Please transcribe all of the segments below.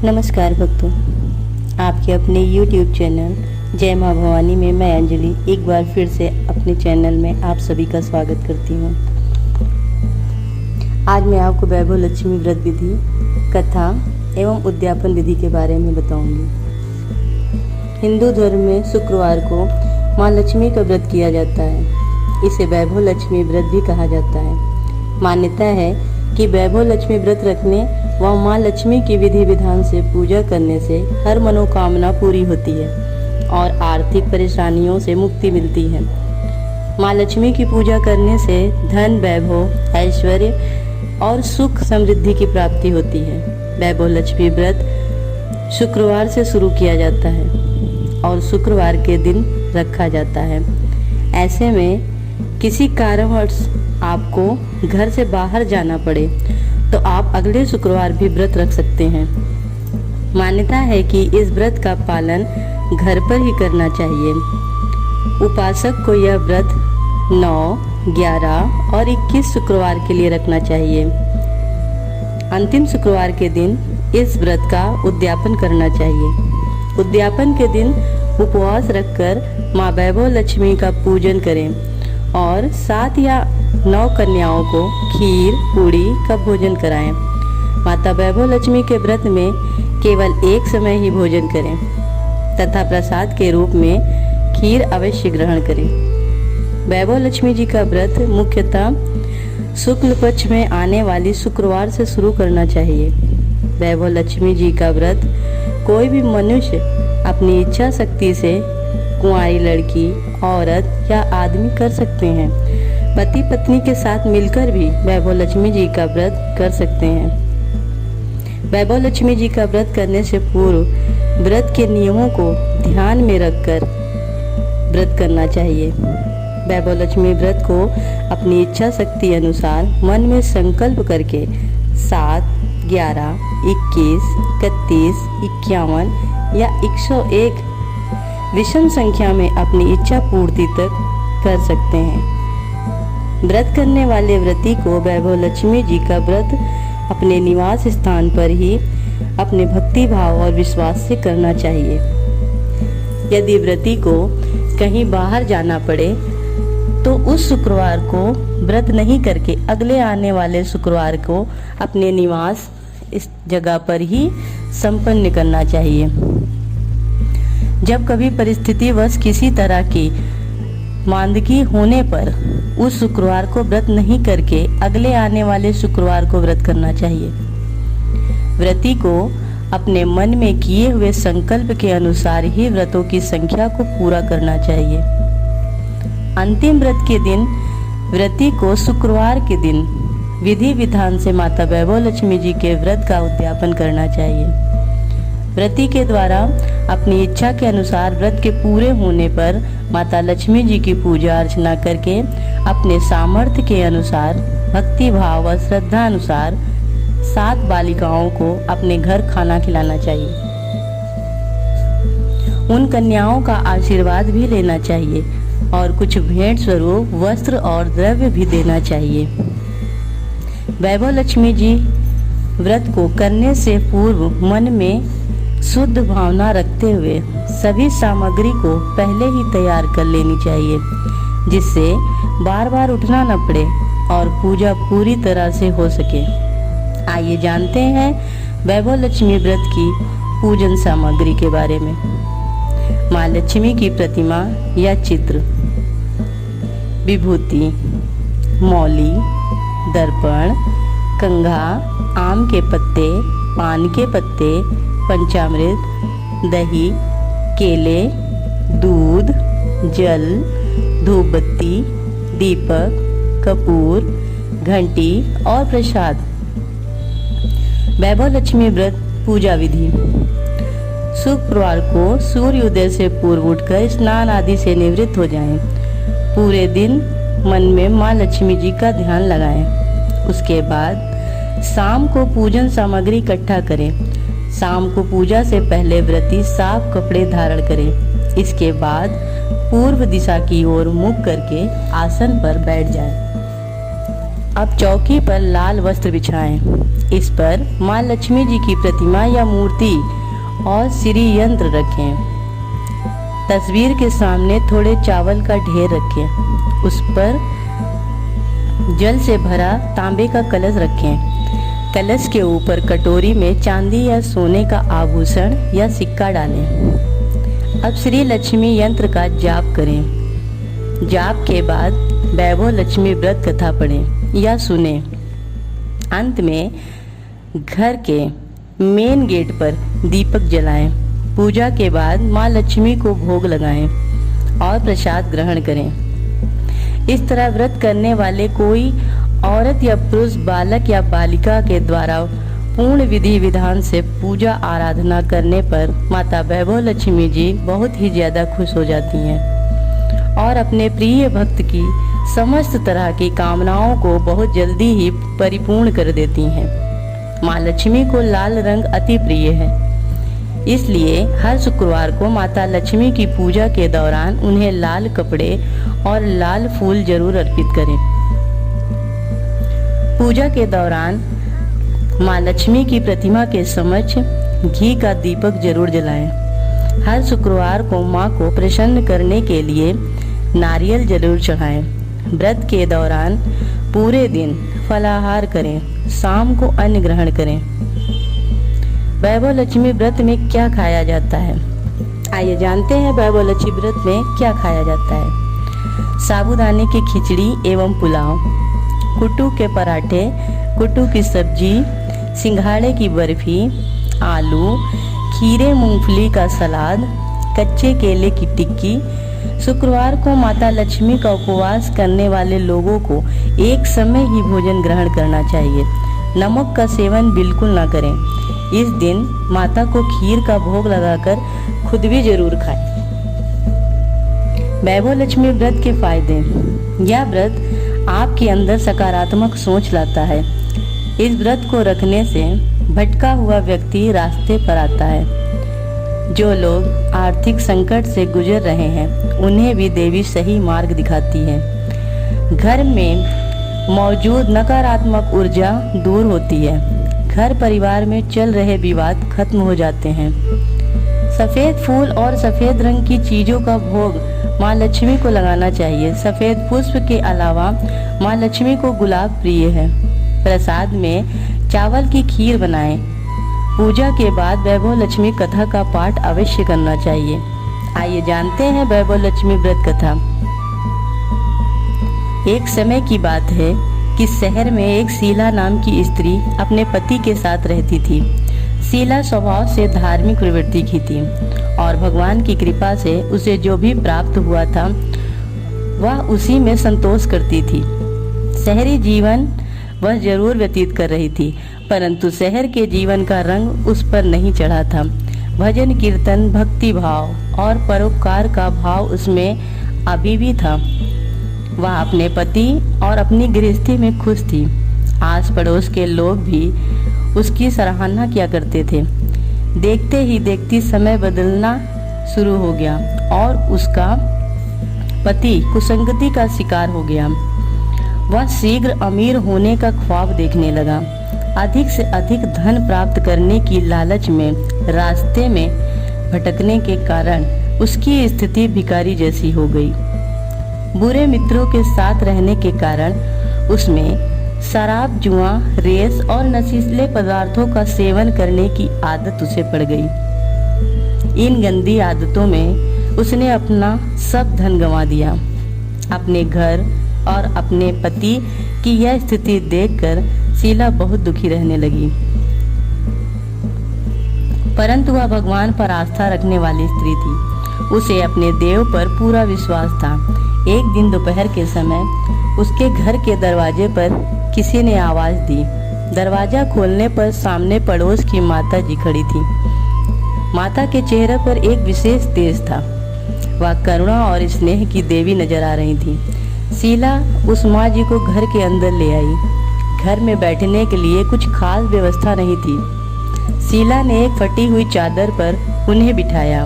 नमस्कार भक्तों, आपके अपने YouTube चैनल जय माँ भवानी में मैं अंजलि एक बार फिर से अपने चैनल में आप सभी का स्वागत करती हूँ। आज मैं आपको वैभव लक्ष्मी व्रत विधि, कथा एवं उद्यापन विधि के बारे में बताऊंगी। हिंदू धर्म में शुक्रवार को माँ लक्ष्मी का व्रत किया जाता है। इसे वैभव लक्ष्मी व्रत भी कहा जाता है। मान्यता है कि वैभव लक्ष्मी व्रत रखने व माँ लक्ष्मी की विधि विधान से पूजा करने से हर मनोकामना पूरी होती है और आर्थिक परेशानियों से मुक्ति मिलती है। माँ लक्ष्मी की पूजा करने से धन, वैभव, ऐश्वर्य और सुख समृद्धि की प्राप्ति होती है। वैभव लक्ष्मी व्रत शुक्रवार से शुरू किया जाता है और शुक्रवार के दिन रखा जाता है। ऐसे में किसी कारणवश आपको घर से बाहर जाना पड़े तो आप अगले शुक्रवार भी व्रत रख सकते हैं। मान्यता है कि इस व्रत का पालन घर पर ही करना चाहिए। उपासक को यह व्रत 9, 11 और 21 शुक्रवार के लिए रखना चाहिए। अंतिम शुक्रवार के दिन इस व्रत का उद्यापन करना चाहिए। उद्यापन के दिन उपवास रखकर माँ वैभव लक्ष्मी का पूजन करें और 7 या 9 कन्याओं को खीर पूड़ी का भोजन कराएं। माता वैभव लक्ष्मी के व्रत में केवल एक समय ही भोजन करें तथा प्रसाद के रूप में खीर अवश्य ग्रहण करें। वैभव लक्ष्मी जी का व्रत मुख्यतः शुक्ल पक्ष में आने वाली शुक्रवार से शुरू करना चाहिए। वैभव लक्ष्मी जी का व्रत कोई भी मनुष्य अपनी इच्छा शक्ति से कुंवारी लड़की, औरत या आदमी कर सकते हैं। पति पत्नी के साथ मिलकर भी वैभव लक्ष्मी जी का व्रत कर सकते हैं। वैभव लक्ष्मी जी का व्रत करने से पूर्व व्रत के नियमों को ध्यान में रखकर व्रत करना चाहिए। वैभव लक्ष्मी व्रत को अपनी इच्छा शक्ति अनुसार मन में संकल्प करके 7, 11, 21, 31, 51 या 101 विषम संख्या में अपनी इच्छा पूर्ति तक कर सकते हैं। व्रत करने वाले व्रती को वैभव लक्ष्मी जी का व्रत अपने निवास स्थान पर ही अपने भक्ति भाव और विश्वास से करना चाहिए। यदि व्रती को कहीं बाहर जाना पड़े तो उस शुक्रवार को व्रत नहीं करके अगले आने वाले शुक्रवार को अपने निवास इस जगह पर ही संपन्न करना चाहिए। जब कभी परिस्थितिवश किसी तरह की मांदगी होने पर उस शुक्रवार को व्रत नहीं करके अगले आने वाले शुक्रवार को व्रत करना चाहिए। व्रती को अपने मन में किए हुए संकल्प के अनुसार ही व्रतों की संख्या को पूरा करना चाहिए। अंतिम व्रत के दिन व्रती को शुक्रवार के दिन विधि विधान से माता वैभव लक्ष्मी जी के व्रत का उद्यापन करना चाहिए। व्रती के द्वारा अपनी इच्छा के अनुसार व्रत के पूरे होने पर माता लक्ष्मी जी की पूजा अर्चना करके अपने सामर्थ्य के अनुसार भक्ति भाव व श्रद्धा अनुसार 7 बालिकाओं को अपने घर खाना खिलाना चाहिए। उन कन्याओं का आशीर्वाद भी लेना चाहिए और कुछ भेंट स्वरूप वस्त्र और द्रव्य भी देना चाहिए। वैभव लक्ष्मी जी व्रत को करने से पूर्व मन में शुद्ध भावना रखते हुए सभी सामग्री को पहले ही तैयार कर लेनी चाहिए, जिससे बार बार उठना न पड़े और पूजा पूरी तरह से हो सके। आइए जानते हैं वैभव लक्ष्मी व्रत की पूजन सामग्री के बारे में। माँ लक्ष्मी की प्रतिमा या चित्र, विभूति, मौली, दर्पण, कंघा, आम के पत्ते, पान के पत्ते, पंचामृत, दही, केले, दूध, जल, धूपबत्ती, दीपक, कपूर, घंटी और प्रसाद। वैभव लक्ष्मी व्रत पूजा विधि। शुक्रवार को सूर्योदय से पूर्व उठकर स्नान आदि से निवृत्त हो जाएं। पूरे दिन मन में माँ लक्ष्मी जी का ध्यान लगाएं। उसके बाद शाम को पूजन सामग्री इकट्ठा करें। शाम को पूजा से पहले व्रती साफ कपड़े धारण करें। इसके बाद पूर्व दिशा की ओर मुख करके आसन पर बैठ जाएं। अब चौकी पर लाल वस्त्र बिछाएं। इस पर माँ लक्ष्मी जी की प्रतिमा या मूर्ति और श्री यंत्र रखें। तस्वीर के सामने थोड़े चावल का ढेर रखें। उस पर जल से भरा तांबे का कलश रखें। कलश के ऊपर कटोरी में चांदी या सोने का आभूषण या सिक्का डालें। अब श्री लक्ष्मी यंत्र का जाप करें। जाप के बाद वैभव लक्ष्मी व्रत कथा पढ़ें या सुने। अंत में घर के मेन गेट पर दीपक जलाएं। पूजा के बाद माँ लक्ष्मी को भोग लगाएं और प्रसाद ग्रहण करें। इस तरह व्रत करने वाले कोई औरत या पुरुष, बालक या बालिका के द्वारा पूर्ण विधि विधान से पूजा आराधना करने पर माता वैभव लक्ष्मी जी बहुत ही ज्यादा खुश हो जाती हैं और अपने प्रिय भक्त की समस्त तरह की कामनाओं को बहुत जल्दी ही परिपूर्ण कर देती हैं। माँ लक्ष्मी को लाल रंग अति प्रिय है, इसलिए हर शुक्रवार को माता लक्ष्मी की पूजा के दौरान उन्हें लाल कपड़े और लाल फूल जरूर अर्पित करें। पूजा के दौरान माँ लक्ष्मी की प्रतिमा के समक्ष घी का दीपक जरूर जलाएं। हर शुक्रवार को माँ को प्रसन्न करने के लिए नारियल जरूर चढ़ाएं। व्रत के दौरान पूरे दिन फलाहार करें, शाम को अन्न ग्रहण करें। वैभव लक्ष्मी व्रत में क्या खाया जाता है? आइए जानते हैं वैभव लक्ष्मी व्रत में क्या खाया जाता है। साबूदाने की खिचड़ी एवं पुलाव, कुट्टू के पराठे, कुट्टू की सब्जी, सिंघाड़े की बर्फी, आलू, खीरे मूंगफली का सलाद, कच्चे केले की टिक्की। शुक्रवार को माता लक्ष्मी का उपवास करने वाले लोगों को एक समय ही भोजन ग्रहण करना चाहिए। नमक का सेवन बिल्कुल ना करें। इस दिन माता को खीर का भोग लगाकर खुद भी जरूर खाएं। वैभव लक्ष्मी व्रत के फायदे। यह व्रत आपके अंदर सकारात्मक सोच लाता है। इस व्रत को रखने से भटका हुआ व्यक्ति रास्ते पर आता है। जो लोग आर्थिक संकट से गुजर रहे हैं उन्हें भी देवी सही मार्ग दिखाती है। घर में मौजूद नकारात्मक ऊर्जा दूर होती है। घर परिवार में चल रहे विवाद खत्म हो जाते हैं। सफेद फूल और सफेद रंग की चीजों का भोग माँ लक्ष्मी को लगाना चाहिए। सफेद पुष्प के अलावा माँ लक्ष्मी को गुलाब प्रिय है। प्रसाद में चावल की खीर बनाएं। पूजा के बाद वैभव लक्ष्मी कथा का पाठ अवश्य करना चाहिए। आइए जानते हैं वैभव लक्ष्मी व्रत कथा। एक समय की बात है कि शहर में एक शीला नाम की स्त्री अपने पति के साथ रहती थी। शीला स्वभाव से धार्मिक प्रवृत्ति की थी और भगवान की कृपा से उसे जो भी प्राप्त हुआ था वह उसी में संतोष करती थी। शहरी जीवन वह जरूर व्यतीत कर रही थी, परंतु शहर के जीवन का रंग उस पर नहीं चढ़ा था। भजन कीर्तन, भक्ति भाव और परोपकार का भाव उसमें अभी भी था। वह अपने पति और अपनी गृहस्थी में खुश थी। आस पड़ोस के लोग भी उसकी सराहना किया करते थे। देखते ही देखते समय बदलना शुरू हो गया और उसका पति कुसंगति का शिकार हो गया। वह शीघ्र अमीर होने का ख्वाब देखने लगा। अधिक से अधिक धन प्राप्त करने की लालच में रास्ते में भटकने के कारण उसकी स्थिति भिखारी जैसी हो गई। बुरे मित्रों के साथ रहने के कारण उसमें शराब, जुआ, रेस और नशीले पदार्थों का सेवन करने की आदत उसे पड़ गई। इन गंदी आदतों में उसने अपना सब धन गंवा दिया। अपने घर और अपने पति की यह स्थिति देखकर शीला बहुत दुखी रहने लगी। परंतु वह भगवान पर आस्था रखने वाली स्त्री थी। उसे अपने देव पर पूरा विश्वास था। एक दिन दोपहर के समय उसके घर के दरवाजे पर किसी ने आवाज दी। दरवाजा खोलने पर सामने पड़ोस की माता जी खड़ी थी। माता के चेहरे पर एक विशेष तेज था। वह करुणा और स्नेह की देवी नजर आ रही थी। शीला उस माँ जी को घर के अंदर ले आई। घर में बैठने के लिए कुछ खास व्यवस्था नहीं थी। शीला ने एक फटी हुई चादर पर उन्हें बिठाया।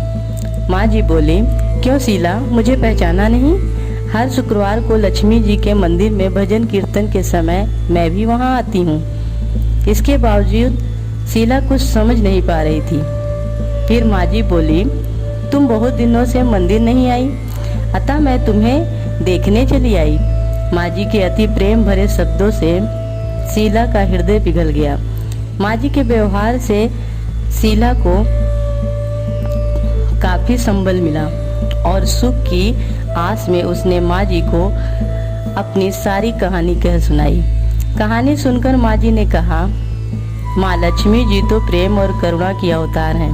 माँ जी बोली, क्यों शीला, मुझे पहचाना नहीं? हर शुक्रवार को लक्ष्मी जी के मंदिर में भजन कीर्तन के समय मैं भी वहां आती हूँ। इसके बावजूद शीला कुछ समझ नहीं पा रही थी। फिर माँ जी बोली, तुम बहुत दिनों से मंदिर नहीं आई, अतः मैं तुम्हें देखने चली आई। माँ जी के अति प्रेम भरे शब्दों से शीला का हृदय पिघल गया। माँ जी के व्यवहार से शीला को काफी संबल मिला और सुख की आस में उसने माँ जी को अपनी सारी कहानी कह सुनाई। कहानी सुनकर माँ जी ने कहा, माँ लक्ष्मी जी तो प्रेम और करुणा की अवतार हैं।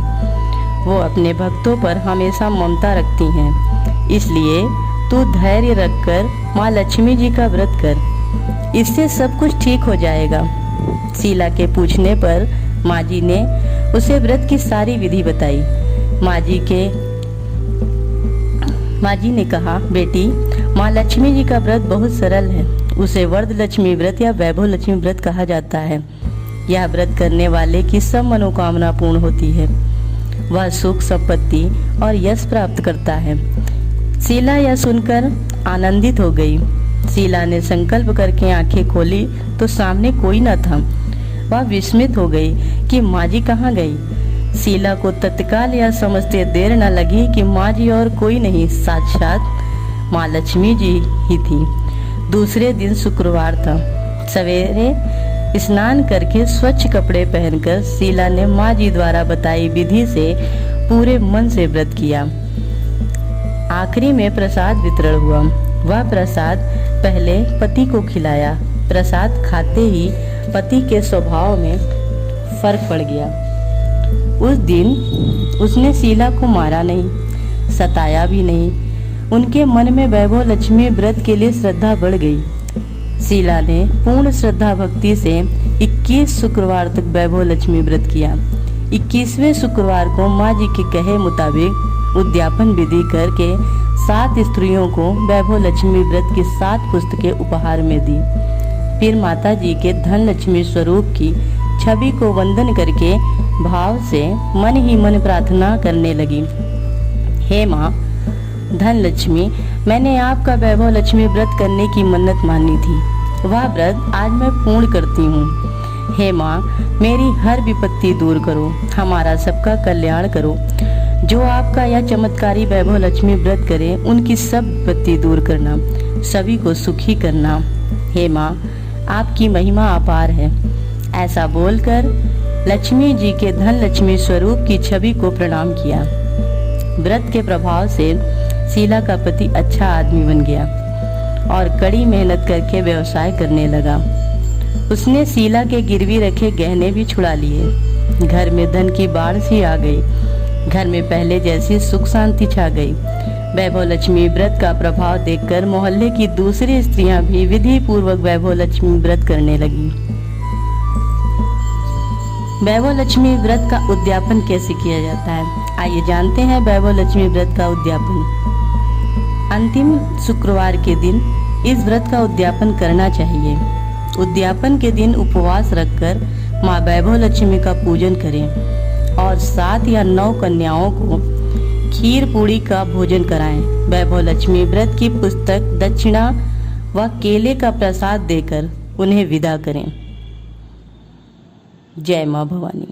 वो अपने भक्तों पर हमेशा ममता रखती हैं। इसलिए तू धैर्य रखकर माँ लक्ष्मी जी का व्रत कर, इससे सब कुछ ठीक हो जाएगा। शीला के पूछने पर माँ जी ने उसे व्रत की सारी विधि बताई। माँ जी ने कहा, बेटी, माँ लक्ष्मी जी का व्रत बहुत सरल है। उसे वरद लक्ष्मी व्रत या वैभव लक्ष्मी व्रत कहा जाता है। यह व्रत करने वाले की सब मनोकामना पूर्ण होती है। वह सुख, संपत्ति और यश प्राप्त करता है। शीला यह सुनकर आनंदित हो गई। शीला ने संकल्प करके आंखें खोली तो सामने कोई न था। वह विस्मित हो गई कि माँ जी कहाँ गई। शीला को तत्काल यह समझते देर न लगी कि माँ जी और कोई नहीं, साक्षात माँ लक्ष्मी जी ही थी। दूसरे दिन शुक्रवार था। सवेरे स्नान करके स्वच्छ कपड़े पहनकर शीला ने माँ जी द्वारा बताई विधि से पूरे मन से व्रत किया। आखिरी में प्रसाद वितरण हुआ। वह प्रसाद पहले पति को खिलाया। प्रसाद खाते ही पति के स्वभाव में फर्क पड़ गया। उस दिन उसने शीला को मारा नहीं, सताया भी नहीं। उनके मन में वैभव लक्ष्मी व्रत के लिए श्रद्धा बढ़ गई। शीला ने पूर्ण श्रद्धा भक्ति से 21 शुक्रवार तक वैभव लक्ष्मी व्रत किया। 21वें शुक्रवार को माँ जी के कहे मुताबिक उद्यापन विधि करके 7 स्त्रियों को वैभव लक्ष्मी व्रत की 7 पुस्तकें उपहार में दी। फिर माता जी के धन लक्ष्मी स्वरूप की छवि को वंदन करके भाव से मन ही मन प्रार्थना करने लगी, हे माँ धन लक्ष्मी, मैंने आपका वैभव लक्ष्मी व्रत करने की मन्नत मानी थी। वह व्रत आज मैं पूर्ण करती हूँ। हे माँ, मेरी हर विपत्ति दूर करो, हमारा सबका कल्याण करो। जो आपका यह चमत्कारी वैभव लक्ष्मी व्रत करे, उनकी सब विपत्ति दूर करना, सभी को सुखी करना। हे माँ, आपकी महिमा अपार है। ऐसा बोलकर लक्ष्मी जी के धन लक्ष्मी स्वरूप की छवि को प्रणाम किया। व्रत के प्रभाव से शीला का पति अच्छा आदमी बन गया और कड़ी मेहनत करके व्यवसाय करने लगा। उसने शीला के गिरवी रखे गहने भी छुड़ा लिए। घर में धन की बाढ़ सी आ गई। घर में पहले जैसी सुख शांति छा गई। वैभव लक्ष्मी व्रत का प्रभाव देखकर मोहल्ले की दूसरी स्त्रियां भी विधि पूर्वक वैभव लक्ष्मी व्रत करने लगी। वैभव लक्ष्मी व्रत का उद्यापन कैसे किया जाता है, आइए जानते हैं वैभव लक्ष्मी व्रत का उद्यापन। अंतिम शुक्रवार के दिन इस व्रत का उद्यापन करना चाहिए। उद्यापन के दिन उपवास रखकर माँ वैभव लक्ष्मी का पूजन करें और 7 या 9 कन्याओं को खीर पूड़ी का भोजन कराएं। वैभव लक्ष्मी व्रत की पुस्तक, दक्षिणा व केले का प्रसाद देकर उन्हें विदा करें। जय माँ भवानी।